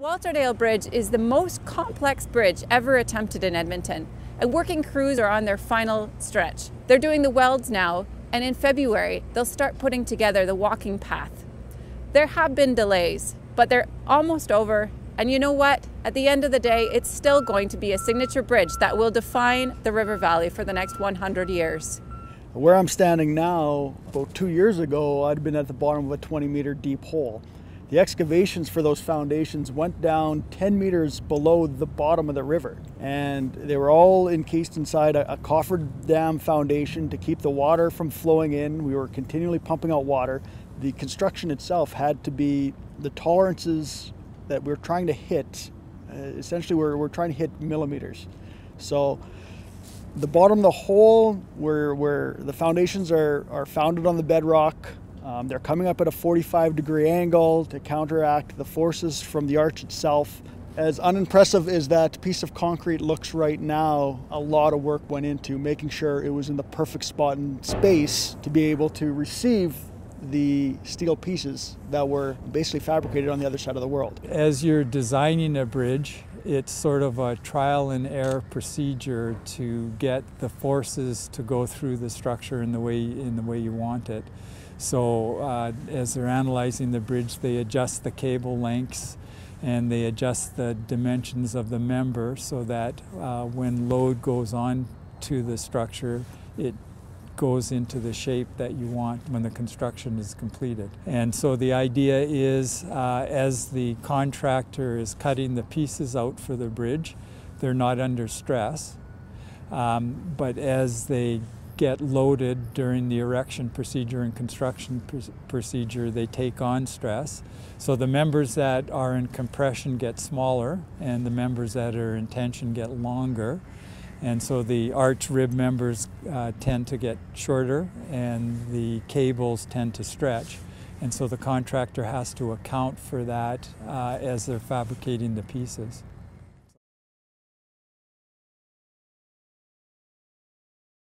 Walterdale Bridge is the most complex bridge ever attempted in Edmonton, and working crews are on their final stretch. They're doing the welds now, and in February they'll start putting together the walking path. There have been delays, but they're almost over, and you know what? At the end of the day, it's still going to be a signature bridge that will define the river valley for the next 100 years. Where I'm standing now, about 2 years ago, I'd been at the bottom of a 20-meter deep hole. The excavations for those foundations went down 10 meters below the bottom of the river, and they were all encased inside a coffered dam foundation to keep the water from flowing in. We were continually pumping out water. The construction itself had to be the tolerances that we're trying to hit. Essentially, we're trying to hit millimeters. So the bottom of the hole, where the foundations are founded on the bedrock, they're coming up at a 45-degree angle to counteract the forces from the arch itself. As unimpressive as that piece of concrete looks right now, a lot of work went into making sure it was in the perfect spot and space to be able to receive the steel pieces that were basically fabricated on the other side of the world. As you're designing a bridge, it's sort of a trial and error procedure to get the forces to go through the structure in the way you want it. So as they're analyzing the bridge, they adjust the cable lengths and they adjust the dimensions of the member so that when load goes on to the structure, it goes into the shape that you want when the construction is completed. And so the idea is, as the contractor is cutting the pieces out for the bridge, they're not under stress. But as they get loaded during the erection procedure and construction procedure, they take on stress. So the members that are in compression get smaller, and the members that are in tension get longer. And so the arch rib members tend to get shorter, and the cables tend to stretch. And so the contractor has to account for that as they're fabricating the pieces.